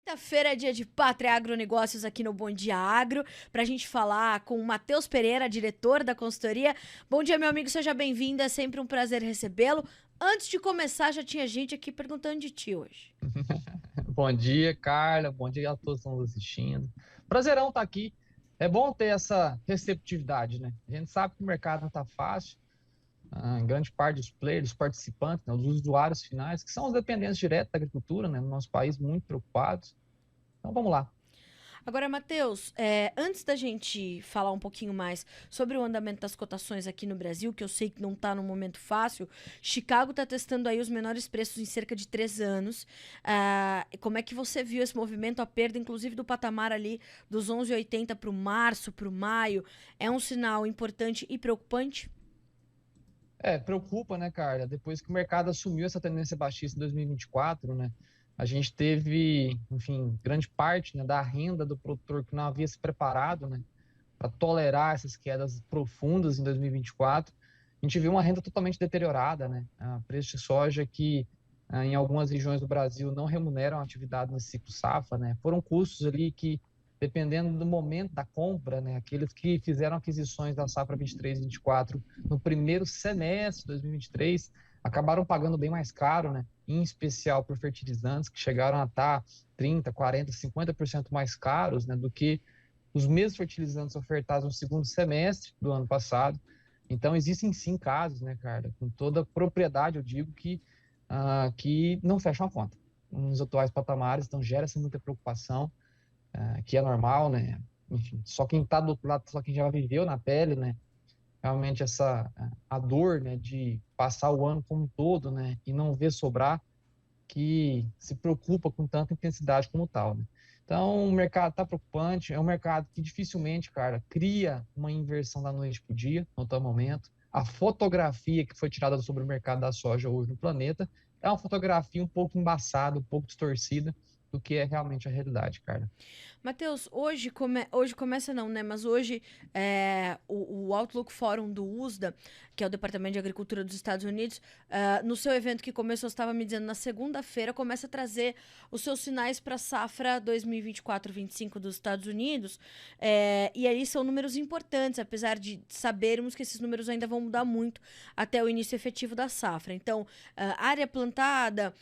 Quinta-feira é dia de Pátria Agronegócios aqui no Bom Dia Agro, para a gente falar com o Matheus Pereira, diretor da consultoria. Bom dia, meu amigo, seja bem-vindo, é sempre um prazer recebê-lo. Antes de começar, já tinha gente aqui perguntando de ti hoje. Bom dia, Carla. Bom dia a todos que estão nos assistindo. Prazerão estar aqui. É bom ter essa receptividade, né? A gente sabe que o mercado não está fácil. Em grande parte dos players, dos participantes, né, os usuários finais, que são os dependentes diretos da agricultura, né, no nosso país, muito preocupados. Então, vamos lá. Agora, Matheus, antes da gente falar um pouquinho mais sobre o andamento das cotações aqui no Brasil, que eu sei que não está num momento fácil, Chicago está testando aí os menores preços em cerca de 3 anos. Como é que você viu esse movimento, a perda, inclusive, do patamar ali dos 11,80 para o março, para o maio? É um sinal importante e preocupante? Preocupa, né, Carla? Depois que o mercado assumiu essa tendência baixista em 2024, né, a gente teve, enfim, grande parte, né, da renda do produtor que não havia se preparado, né, para tolerar essas quedas profundas em 2024. A gente viu uma renda totalmente deteriorada, né? Preço de soja que em algumas regiões do Brasil não remuneram a atividade nesse ciclo safra, né? Foram custos ali que, dependendo do momento da compra, né, aqueles que fizeram aquisições da safra 23 e 24 no primeiro semestre de 2023 acabaram pagando bem mais caro, né? Em especial por fertilizantes que chegaram a estar 30, 40, 50% mais caros, né, do que os mesmos fertilizantes ofertados no segundo semestre do ano passado. Então, existem sim casos, né, Carla, com toda propriedade, eu digo que não fecham a conta nos atuais patamares, então gera-se muita preocupação, que é normal, né? Enfim, só quem está do outro lado, só quem já viveu na pele, né? Realmente a dor, né, de passar o ano como um todo, né, e não ver sobrar, que se preocupa com tanta intensidade como tal, né? Então, o mercado está preocupante, é um mercado que dificilmente, cara, cria uma inversão da noite para o dia, no tal momento. A fotografia que foi tirada sobre o mercado da soja hoje no planeta é uma fotografia um pouco embaçada, um pouco distorcida do que é realmente a realidade, cara. Matheus, hoje começa não, né? Mas hoje o Outlook Forum do USDA, que é o Departamento de Agricultura dos Estados Unidos, no seu evento que começou, você estava me dizendo, na segunda-feira, começa a trazer os seus sinais para a safra 2024-25 dos Estados Unidos. E aí são números importantes, apesar de sabermos que esses números ainda vão mudar muito até o início efetivo da safra. Então, área plantada,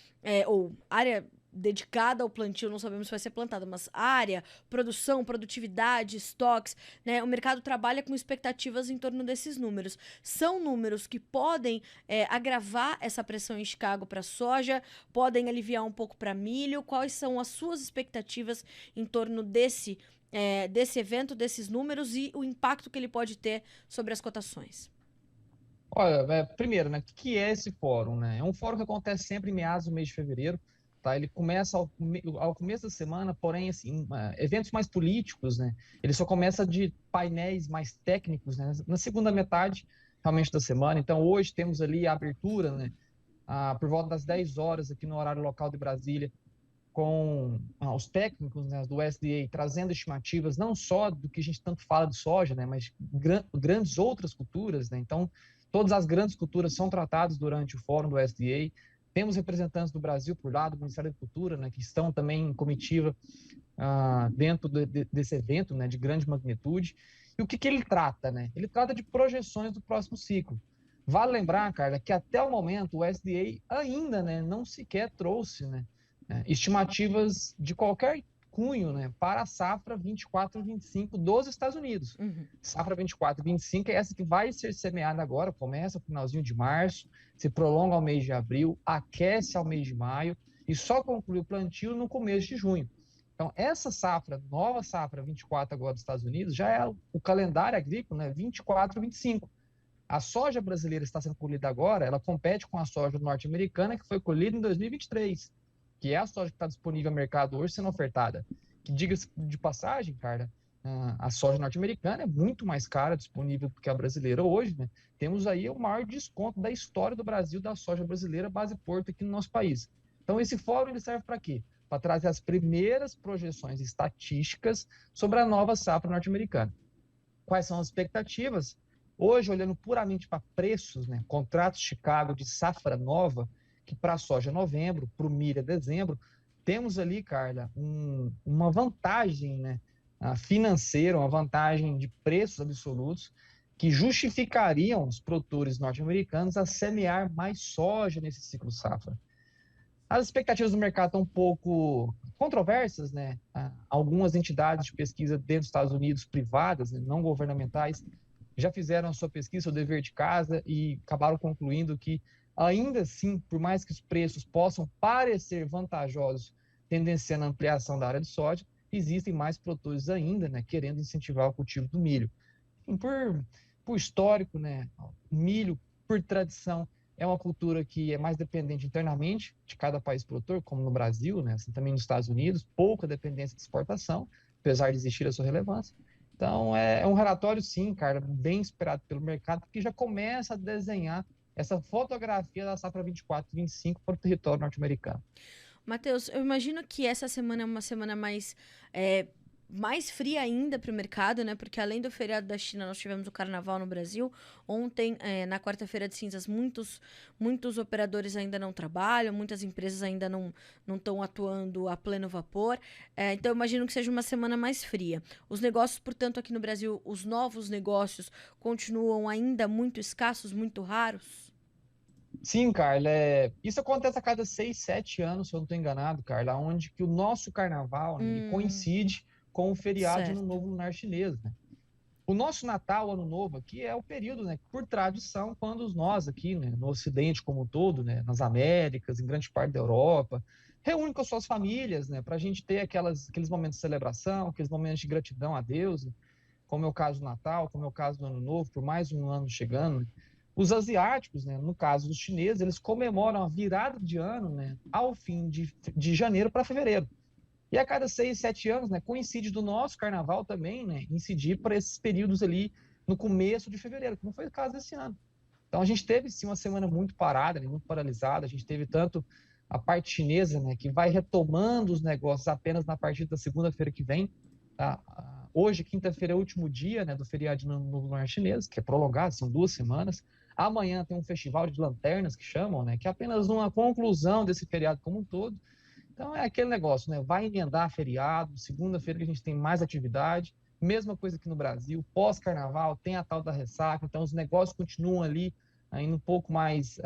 ou área dedicada ao plantio, não sabemos se vai ser plantada, mas área, produção, produtividade, estoques, né? O mercado trabalha com expectativas em torno desses números. São números que podem agravar essa pressão em Chicago para soja, podem aliviar um pouco para milho. Quais são as suas expectativas em torno desse evento, desses números e o impacto que ele pode ter sobre as cotações? Olha, primeiro, né, o que é esse fórum, né? É um fórum que acontece sempre em meados do mês de fevereiro, tá? Ele começa ao começo da semana, porém, assim, eventos mais políticos, né? Ele só começa de painéis mais técnicos, né? Na segunda metade, realmente, da semana. Então, hoje temos ali a abertura, né? Por volta das 10 horas aqui no horário local de Brasília, com os técnicos, né, do USDA trazendo estimativas não só do que a gente tanto fala de soja, né, mas grandes outras culturas, né? Então, todas as grandes culturas são tratadas durante o fórum do USDA. Temos representantes do Brasil por lá, do Ministério da Agricultura, né, que estão também em comitiva dentro desse evento, né, de grande magnitude. E o que ele trata, né? Ele trata de projeções do próximo ciclo. Vale lembrar, Carla, que até o momento o USDA ainda, né, não sequer trouxe, né, estimativas de qualquer cunho, né, para a safra 24 e 25 dos Estados Unidos. Uhum. Safra 24 e 25 é essa que vai ser semeada agora, começa no finalzinho de março, se prolonga ao mês de abril, aquece ao mês de maio e só conclui o plantio no começo de junho. Então, essa safra, nova safra 24 agora dos Estados Unidos, já é o calendário agrícola, né, 24 e 25. A soja brasileira está sendo colhida agora, ela compete com a soja norte-americana que foi colhida em 2023, que é a soja que está disponível no mercado hoje sendo ofertada. Que, diga-se de passagem, Carla, a soja norte-americana é muito mais cara disponível do que a brasileira hoje, né? Temos aí o maior desconto da história do Brasil da soja brasileira base porto aqui no nosso país. Então, esse fórum ele serve para quê? Para trazer as primeiras projeções estatísticas sobre a nova safra norte-americana. Quais são as expectativas? Hoje, olhando puramente para preços, né, contratos Chicago de safra nova, que para a soja é novembro, para o milho é dezembro, temos ali, Carla, uma vantagem, né, financeira, uma vantagem de preços absolutos que justificariam os produtores norte-americanos a semear mais soja nesse ciclo safra. As expectativas do mercado estão um pouco controversas, né? Algumas entidades de pesquisa dentro dos Estados Unidos, privadas, né, não governamentais, já fizeram a sua pesquisa, o dever de casa, e acabaram concluindo que, ainda assim, por mais que os preços possam parecer vantajosos, tendenciando a ampliação da área de soja, existem mais produtores ainda, né, querendo incentivar o cultivo do milho. E por histórico, né, o milho, por tradição, é uma cultura que é mais dependente internamente de cada país produtor, como no Brasil, né, assim também nos Estados Unidos, pouca dependência de exportação, apesar de existir a sua relevância. Então, é um relatório, sim, cara, bem esperado pelo mercado, que já começa a desenhar essa fotografia da safra 24 e 25 para o território norte-americano. Matheus, eu imagino que essa semana é uma semana é, mais fria ainda para o mercado, né? Porque além do feriado da China, nós tivemos o Carnaval no Brasil. Ontem, na quarta-feira de cinzas, muitos operadores ainda não trabalham, muitas empresas ainda não estão atuando a pleno vapor. Então, eu imagino que seja uma semana mais fria. Os negócios, portanto, aqui no Brasil, os novos negócios continuam ainda muito escassos, muito raros? Sim, Carla, isso acontece a cada 6, 7 anos, se eu não estou enganado, Carla, onde que o nosso carnaval, né, ele Hum, coincide com o feriado de Ano certo. Novo Lunar Chinês, né? O nosso Natal, Ano Novo aqui é o período, né, por tradição, quando nós aqui, né, no Ocidente como um todo, né, nas Américas, em grande parte da Europa, reúne com as suas famílias, né, para a gente ter aqueles momentos de celebração, aqueles momentos de gratidão a Deus, né, como é o caso do Natal, como é o caso do Ano Novo, por mais um ano chegando, né. Os asiáticos, né, no caso dos chineses, eles comemoram a virada de ano, né, ao fim de janeiro para fevereiro. E a cada 6, 7 anos, né, coincide do nosso carnaval também, né, incidir para esses períodos ali no começo de fevereiro, como foi o caso desse ano. Então a gente teve sim uma semana muito parada, né, muito paralisada. A gente teve tanto a parte chinesa, né, que vai retomando os negócios apenas na partir da segunda-feira que vem. Tá? Hoje, quinta-feira, é o último dia, né, do feriado no lunar chinês, que é prolongado, são 2 semanas. Amanhã tem um festival de lanternas que chamam, né, que é apenas uma conclusão desse feriado como um todo. Então é aquele negócio, né? Vai emendar feriado, segunda-feira que a gente tem mais atividade, mesma coisa aqui no Brasil, pós-carnaval tem a tal da ressaca, então os negócios continuam ali ainda um pouco mais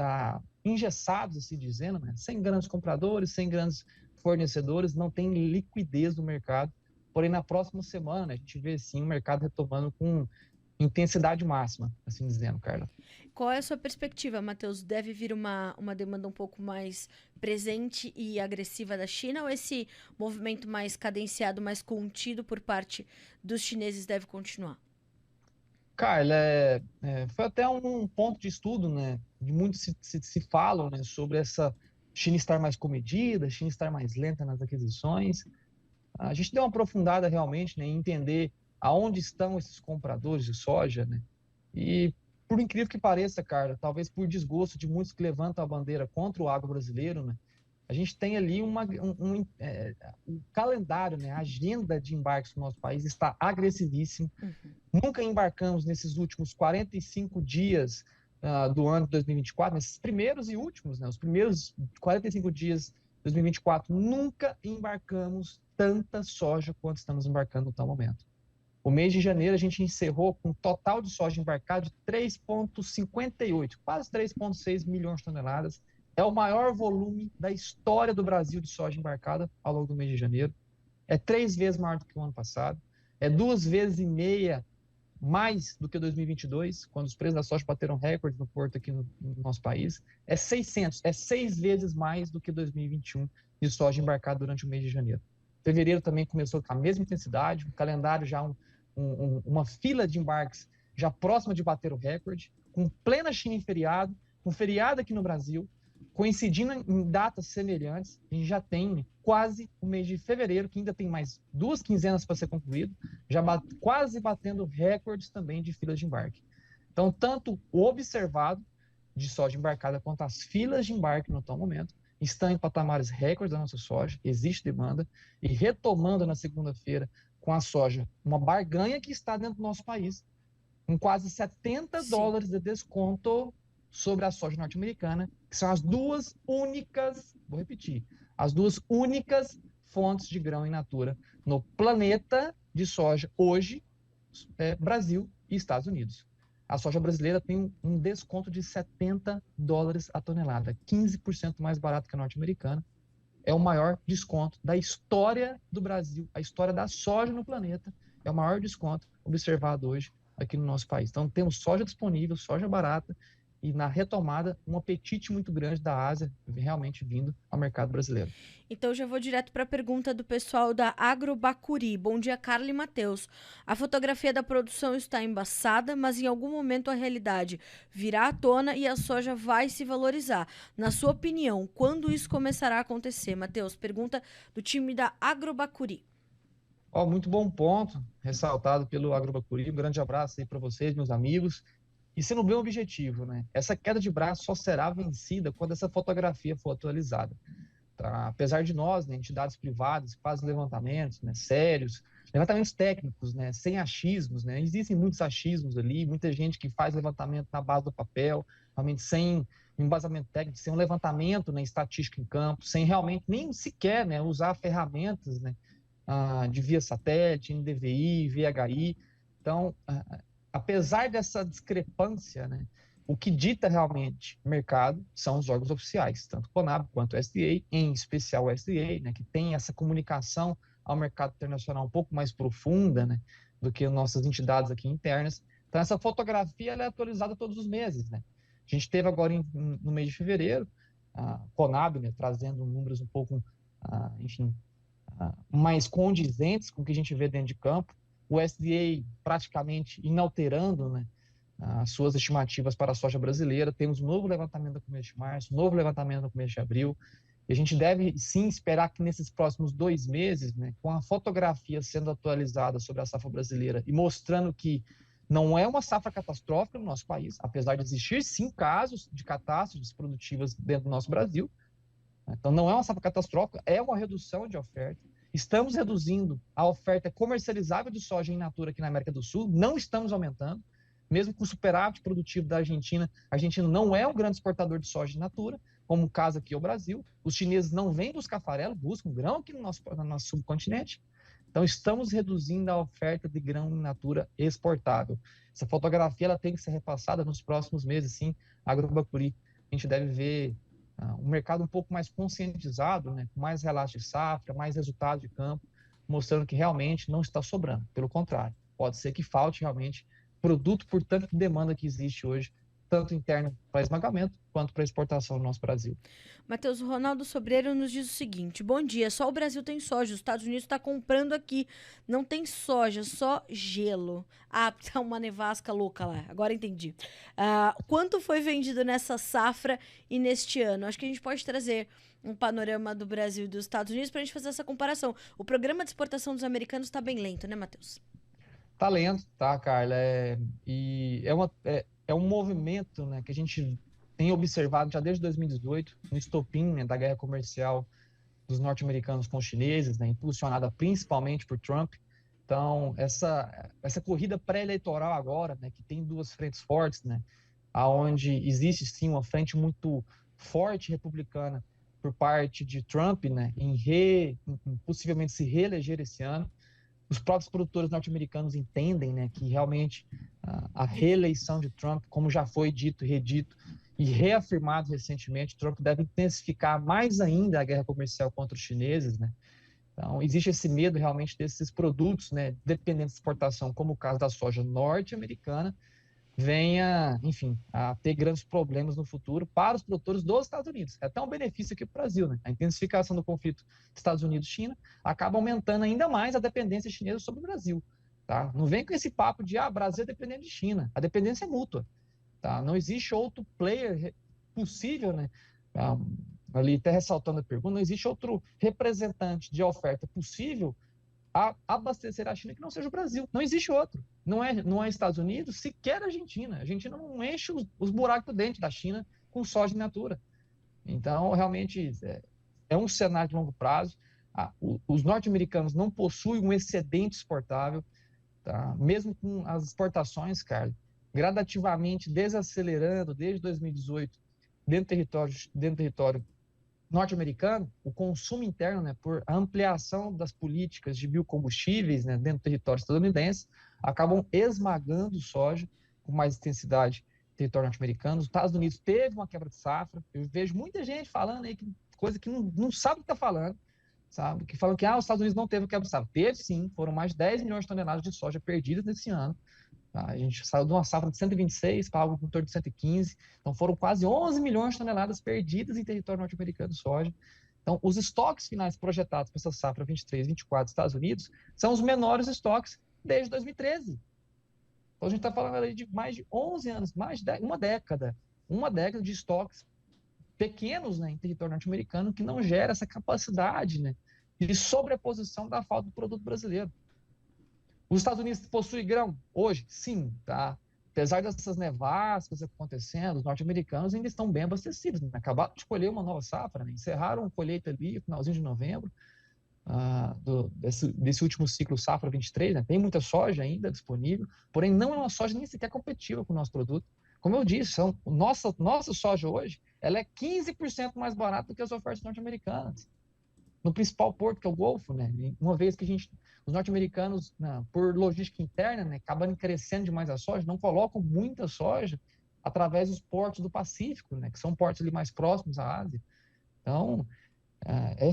engessados, assim dizendo, né? Sem grandes compradores, sem grandes fornecedores, não tem liquidez no mercado. Porém, na próxima semana, né, a gente vê sim o mercado retomando com intensidade máxima, assim dizendo, Carla. Qual é a sua perspectiva, Matheus? Deve vir uma demanda um pouco mais presente e agressiva da China ou esse movimento mais cadenciado, mais contido por parte dos chineses deve continuar? Carla, foi até um ponto de estudo, né? De muito se falam, né, sobre essa China estar mais comedida, China estar mais lenta nas aquisições. A gente deu uma aprofundada realmente, né, em entender aonde estão esses compradores de soja, né? E por incrível que pareça, Carla, talvez por desgosto de muitos que levantam a bandeira contra o agro brasileiro, né? A gente tem ali um calendário, né? A agenda de embarques no nosso país está agressivíssimo. Uhum. Nunca embarcamos nesses últimos 45 dias do ano de 2024, nesses primeiros e últimos, né? Os primeiros 45 dias de 2024, nunca embarcamos tanta soja quanto estamos embarcando no tal momento. O mês de janeiro a gente encerrou com um total de soja embarcada de 3,58, quase 3,6 milhões de toneladas. É o maior volume da história do Brasil de soja embarcada ao longo do mês de janeiro. É 3 vezes maior do que o ano passado. É 2,5 vezes mais do que 2022, quando os preços da soja bateram recorde no porto aqui no nosso país. É 6 vezes mais do que 2021 de soja embarcada durante o mês de janeiro. Fevereiro também começou com a mesma intensidade, um calendário já uma fila de embarques já próxima de bater o recorde, com plena China em feriado, com feriado aqui no Brasil, coincidindo em datas semelhantes. A gente já tem quase o mês de fevereiro, que ainda tem mais 2 quinzenas para ser concluído, já quase batendo recordes também de filas de embarque. Então, tanto o observado de soja embarcada quanto as filas de embarque no atual momento estão em patamares recordes da nossa soja, existe demanda, e retomando na segunda-feira com a soja, uma barganha que está dentro do nosso país, com quase 70 Sim. dólares de desconto sobre a soja norte-americana, que são as duas únicas, vou repetir, as duas únicas fontes de grão in natura no planeta de soja hoje, Brasil e Estados Unidos. A soja brasileira tem um desconto de $70 a tonelada, 15% mais barato que a norte-americana. É o maior desconto da história do Brasil, a história da soja no planeta. É o maior desconto observado hoje aqui no nosso país. Então, temos soja disponível, soja barata, e na retomada, um apetite muito grande da Ásia realmente vindo ao mercado brasileiro. Então já vou direto para a pergunta do pessoal da Agrobacuri. Bom dia, Carla e Matheus. A fotografia da produção está embaçada, mas em algum momento a realidade virá à tona e a soja vai se valorizar. Na sua opinião, quando isso começará a acontecer? Matheus, pergunta do time da Agrobacuri. Muito bom ponto, ressaltado pelo Agrobacuri. Um grande abraço aí para vocês, meus amigos. E sendo bem objetivo, né? Essa queda de braço só será vencida quando essa fotografia for atualizada. Tá? Apesar de nós, né, entidades privadas que fazem levantamentos, né, sérios, levantamentos técnicos, né, sem achismos, né? Existem muitos achismos ali, muita gente que faz levantamento na base do papel, realmente sem um embasamento técnico, sem um levantamento, né, estatístico em campo, sem realmente nem sequer, né, usar ferramentas, né, de via satélite, NDVI, VHI. Então, apesar dessa discrepância, né, o que dita realmente o mercado são os órgãos oficiais, tanto o Conab quanto o SDA, em especial o SDA, né, que tem essa comunicação ao mercado internacional um pouco mais profunda, né, do que nossas entidades aqui internas. Então, essa fotografia ela é atualizada todos os meses. Né? A gente teve agora no mês de fevereiro, a Conab, né, trazendo números um pouco, enfim, mais condizentes com o que a gente vê dentro de campo, o SDA praticamente inalterando, né, as suas estimativas para a soja brasileira. Temos um novo levantamento no começo de março, um novo levantamento no começo de abril, e a gente deve sim esperar que nesses próximos 2 meses, né, com a fotografia sendo atualizada sobre a safra brasileira e mostrando que não é uma safra catastrófica no nosso país, apesar de existir sim casos de catástrofes produtivas dentro do nosso Brasil. Então não é uma safra catastrófica, é uma redução de oferta. Estamos reduzindo a oferta comercializável de soja in natura aqui na América do Sul, não estamos aumentando. Mesmo com o superávit produtivo da Argentina, a Argentina não é um grande exportador de soja in natura, como o caso aqui é o Brasil. Os chineses não vêm buscar farelo, buscam grão aqui no nosso subcontinente. Então, estamos reduzindo a oferta de grão in natura exportável. Essa fotografia ela tem que ser repassada nos próximos meses, sim. A Agrobacuri, a gente deve ver um mercado um pouco mais conscientizado, né, com mais relatos de safra, mais resultados de campo, mostrando que realmente não está sobrando. Pelo contrário, pode ser que falte realmente produto por tanta demanda que existe hoje, tanto interno para esmagamento quanto para exportação no nosso Brasil. Matheus, o Ronaldo Sobreiro nos diz o seguinte: bom dia, só o Brasil tem soja, os Estados Unidos está comprando aqui, não tem soja, só gelo. Ah, tá uma nevasca louca lá, agora entendi. Quanto foi vendido nessa safra e neste ano? Acho que a gente pode trazer um panorama do Brasil e dos Estados Unidos para a gente fazer essa comparação. O programa de exportação dos americanos está bem lento, né, Matheus? Tá lento, tá, Carla? É um movimento, né, que a gente tem observado já desde 2018, no estopim, né, da guerra comercial dos norte-americanos com os chineses, né, impulsionada principalmente por Trump. Então, essa corrida pré-eleitoral agora, né, que tem duas frentes fortes, né, aonde existe sim uma frente muito forte republicana por parte de Trump, né, em possivelmente se reeleger esse ano. Os próprios produtores norte-americanos entendem, né, que realmente a reeleição de Trump, como já foi dito, redito e reafirmado recentemente, Trump deve intensificar mais ainda a guerra comercial contra os chineses, né? Então, existe esse medo realmente desses produtos, né, dependentes de exportação, como o caso da soja norte-americana, venha, enfim, a ter grandes problemas no futuro para os produtores dos Estados Unidos. É até um benefício aqui para o Brasil, né? A intensificação do conflito Estados Unidos-China acaba aumentando ainda mais a dependência chinesa sobre o Brasil, tá? Não vem com esse papo de, Brasil é dependente de China. A dependência é mútua, tá? Não existe outro player possível, né? Ali até ressaltando a pergunta, não existe outro representante de oferta possível a abastecer a China que não seja o Brasil. Não existe outro. Não é Estados Unidos, sequer a Argentina. A Argentina não enche os buracos dentro da China com soja in natura. Então, realmente, é um cenário de longo prazo. Os norte-americanos não possuem um excedente exportável, tá? Mesmo com as exportações, Carlos, gradativamente desacelerando desde 2018 dentro do território norte-americano, o consumo interno, né, por ampliação das políticas de biocombustíveis, né, dentro do território estadunidense, acabam esmagando o soja com mais intensidade no território norte-americano. Os Estados Unidos teve uma quebra de safra. Eu vejo muita gente falando aí que coisa que não sabe o que está falando, sabe? Que falam que os Estados Unidos não teve quebra de safra. Teve sim, foram mais de 10 milhões de toneladas de soja perdidas nesse ano. Tá? A gente saiu de uma safra de 126 para algo em torno de 115. Então foram quase 11 milhões de toneladas perdidas em território norte-americano de soja. Então, os estoques finais projetados para essa safra 23, 24 dos Estados Unidos são os menores estoques desde 2013. Então, a gente está falando ali de mais de 11 anos, mais de uma década de estoques pequenos, né, em território norte-americano, que não gera essa capacidade, né, de sobreposição da falta do produto brasileiro. Os Estados Unidos possuem grão? Hoje, sim, tá? Apesar dessas nevascas acontecendo, os norte-americanos ainda estão bem abastecidos, né? Acabaram de colher uma nova safra, né? Encerraram a colheita ali no finalzinho de novembro, desse último ciclo safra 23, né? Tem muita soja ainda disponível, porém não é uma soja nem sequer competitiva com o nosso produto. Como eu disse, nossa soja hoje, ela é 15% mais barata do que as ofertas norte-americanas no principal porto, que é o Golfo, né? Uma vez que os norte-americanos, né, por logística interna, né, acabando crescendo demais a soja, não colocam muita soja através dos portos do Pacífico, né, que são portos ali mais próximos à Ásia. Então,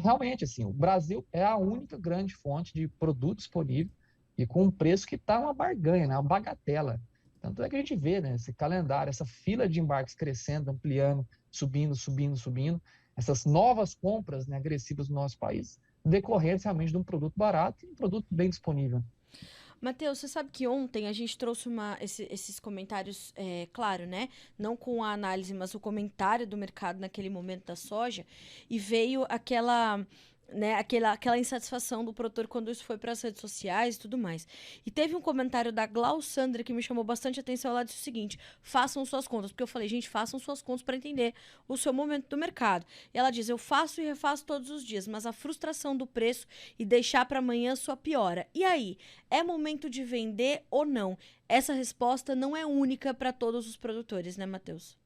realmente assim, o Brasil é a única grande fonte de produto disponível e com um preço que está uma barganha, né, uma bagatela. Tanto é que a gente vê, né, esse calendário, essa fila de embarques crescendo, ampliando, subindo, essas novas compras, né, agressivas no nosso país, decorrentes realmente de um produto barato e um produto bem disponível. Matheus, você sabe que ontem a gente trouxe esses comentários, claro, né? Não com a análise, mas o comentário do mercado naquele momento da soja, e veio aquela insatisfação do produtor quando isso foi para as redes sociais e tudo mais. E teve um comentário da Glaussandra que me chamou bastante atenção. Ela disse o seguinte: façam suas contas. Porque eu falei, gente, façam suas contas para entender o seu momento do mercado. E ela diz: eu faço e refaço todos os dias, mas a frustração do preço e deixar para amanhã só piora. E aí, é momento de vender ou não? Essa resposta não é única para todos os produtores, né, Matheus?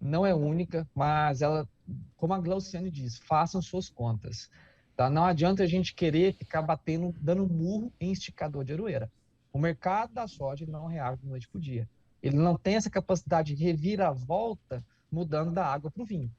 Não é única, mas ela, como a Glauciane diz, façam suas contas. Tá? Não adianta a gente querer ficar dando murro em esticador de aroeira. O mercado da soja não reage de noite para o dia. Ele não tem essa capacidade de reviravolta mudando da água para o vinho.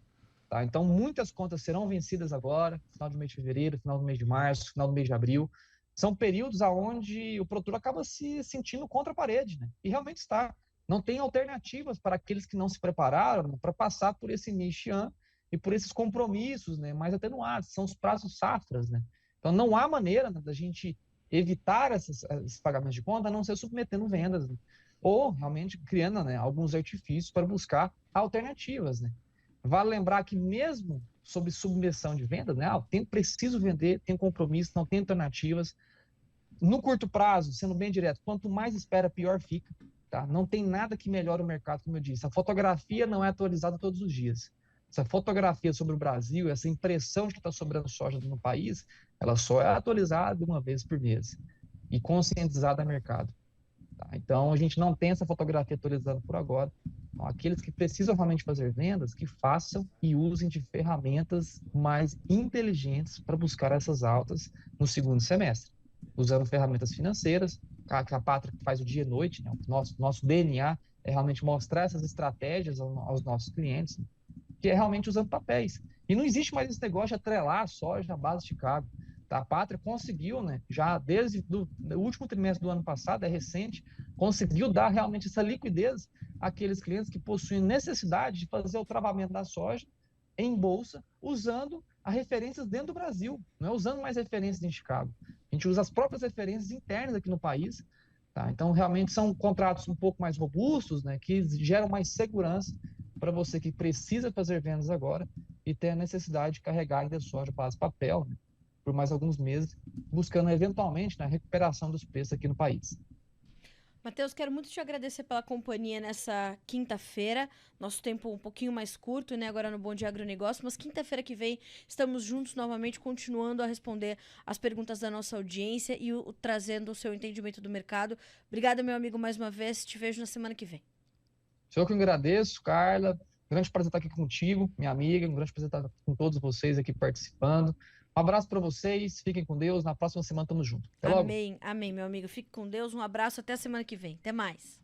Tá? Então, muitas contas serão vencidas agora, final do mês de fevereiro, final do mês de março, final do mês de abril. São períodos onde o produtor acaba se sentindo contra a parede, né? E realmente está. Não tem alternativas para aqueles que não se prepararam para passar por esse início ano e por esses compromissos, né, mais atenuados, são os prazos safras, né? Então, não há maneira, né, da gente evitar esses pagamentos de conta a não ser submetendo vendas, né? Ou realmente criando, né, alguns artifícios para buscar alternativas, né? Vale lembrar que mesmo sob submissão de vendas, né, preciso vender, tenho compromisso, não tenho alternativas. No curto prazo, sendo bem direto, quanto mais espera, pior fica. Tá? Não tem nada que melhore o mercado, como eu disse. A fotografia não é atualizada todos os dias. Essa fotografia sobre o Brasil, essa impressão de que está sobrando soja no país, ela só é atualizada uma vez por mês e conscientizada a mercado. Tá? Então, a gente não tem essa fotografia atualizada por agora. Então, aqueles que precisam realmente fazer vendas, que façam e usem de ferramentas mais inteligentes para buscar essas altas no segundo semestre, usando ferramentas financeiras, que a Pátria faz o dia e noite, né? Nosso DNA é realmente mostrar essas estratégias aos nossos clientes, né? Que é realmente usando papéis. E não existe mais esse negócio de atrelar a soja à base de Chicago. A Pátria conseguiu, né, já desde o último trimestre do ano passado, é recente, conseguiu dar realmente essa liquidez àqueles clientes que possuem necessidade de fazer o travamento da soja em bolsa, usando as referências dentro do Brasil, não é usando mais referências em Chicago. A gente usa as próprias referências internas aqui no país. Tá? Então, realmente são contratos um pouco mais robustos, né, que geram mais segurança para você que precisa fazer vendas agora e tem a necessidade de carregar ainda soja para papel, né, por mais alguns meses, buscando eventualmente, né, a recuperação dos preços aqui no país. Matheus, quero muito te agradecer pela companhia nessa quinta-feira. Nosso tempo um pouquinho mais curto, né? Agora no Bom Dia Agronegócio, mas quinta-feira que vem estamos juntos novamente, continuando a responder as perguntas da nossa audiência e trazendo o seu entendimento do mercado. Obrigada, meu amigo, mais uma vez. Te vejo na semana que vem. Eu que agradeço, Carla. Grande prazer estar aqui contigo, minha amiga. Um grande prazer estar com todos vocês aqui participando. Um abraço para vocês. Fiquem com Deus. Na próxima semana, tamo junto. Até logo. Amém, amém, meu amigo. Fique com Deus. Um abraço. Até a semana que vem. Até mais.